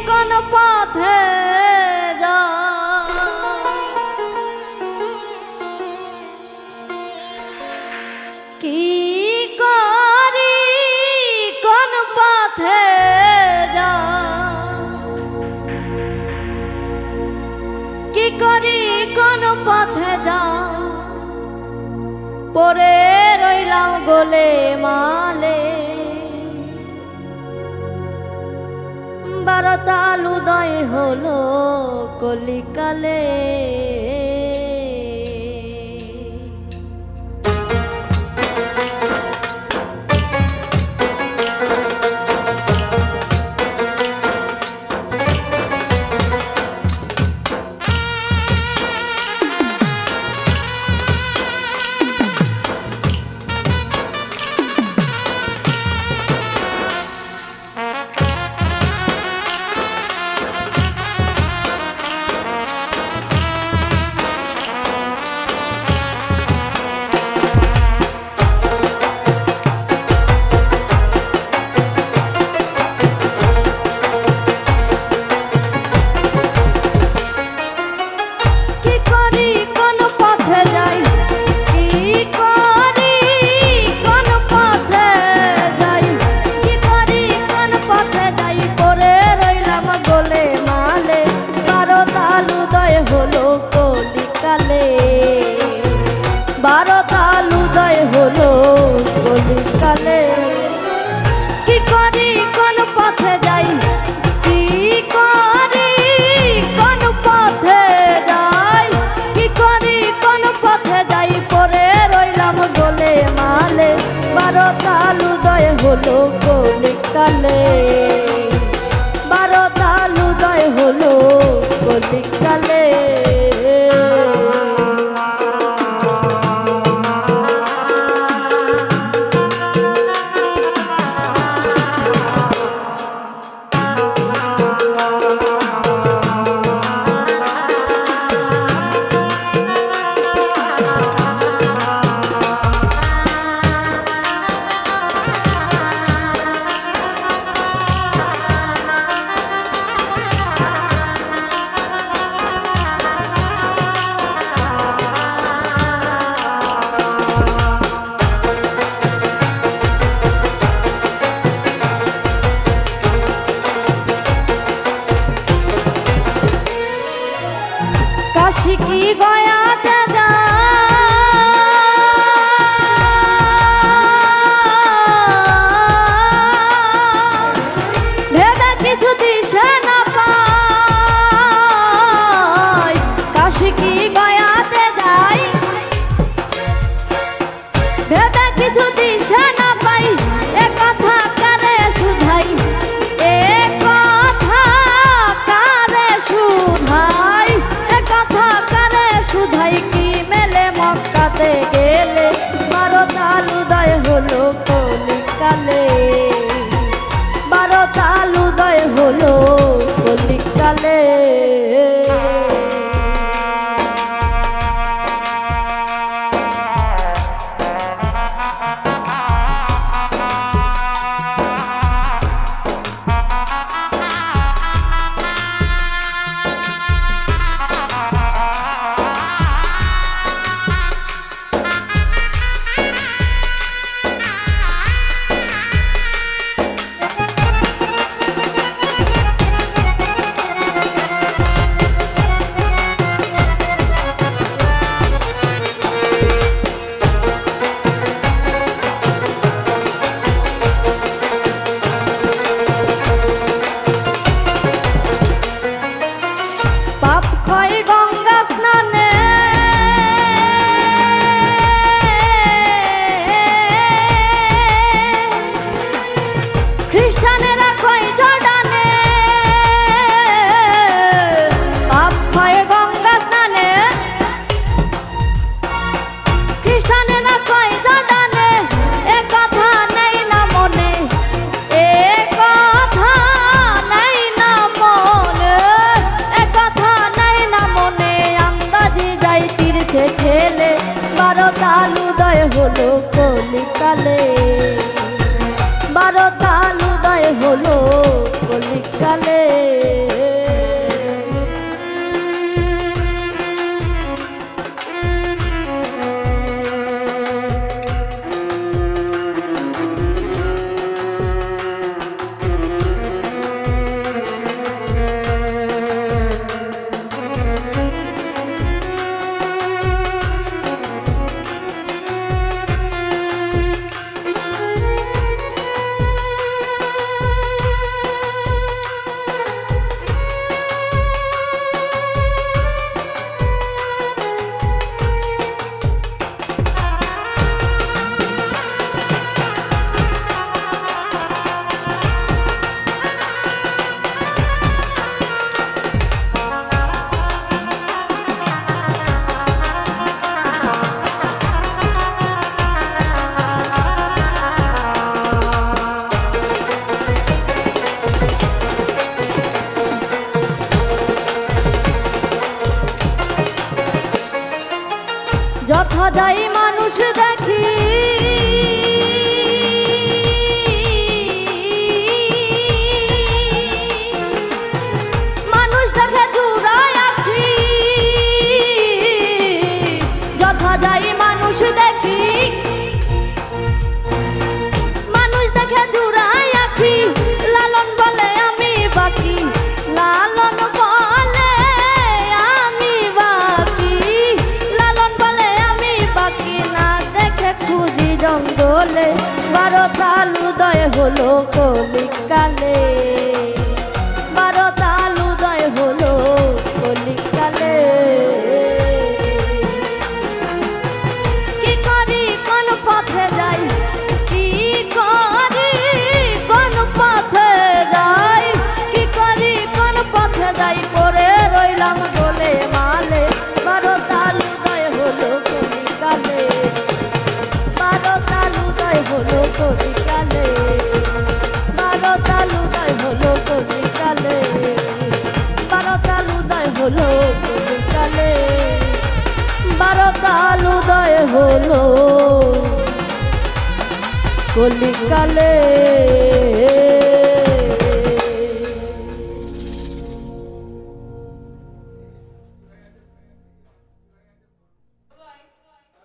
কোন পথে যা কি করি কোন পথে যা কি করি কোন পথে যা পরে রইলাম গোলে মালে বারতাল উদয় হলো কলিকালে বারতাল উদয় হলো কলিকালে কি করি কোন পথে যাই কি করি কোন পথে যাই কি করি কোন পথে যাই পরে রইলাম গোলে মালে বারতাল উদয় হলো কলিকালে বারতাল উদয় হলো কলিকালে কাশিকি গয়াতে যা ভেবে কিছু দিশে না পাই কাশিকি গয়াতে যাই ভেবে কিছু দিশে না পাই এ কথা কারে শুধাই এ কথা কারে শুধাই শুধাই কি মেলে মক্কাতে গেলে বারতাল উদয় হলো কলিকালে বারতাল উদয় হলো কলিকালে বারতাল উদয় হলো কলিকালে, বারতাল উদয় হলো কলিকালে। জঙ্গলে, 12 তাল উদয় হলো কলিকালে, 12 তাল উদয় হলো কলিকালে। কি করি কোন পথে যাই, কি করি কোন পথে যাই, কি করি কোন পথে যাই, পরে রইলাম গোলে মালে, 12 তাল উদয় হলো কলিকালে, 12 তাল উদয় হলো কলিকালে, 12 তাল উদয় হলো কলিকালে, 12 তাল উদয় হলো কলিকালে, 12 তাল উদয় হলো কলিকালে।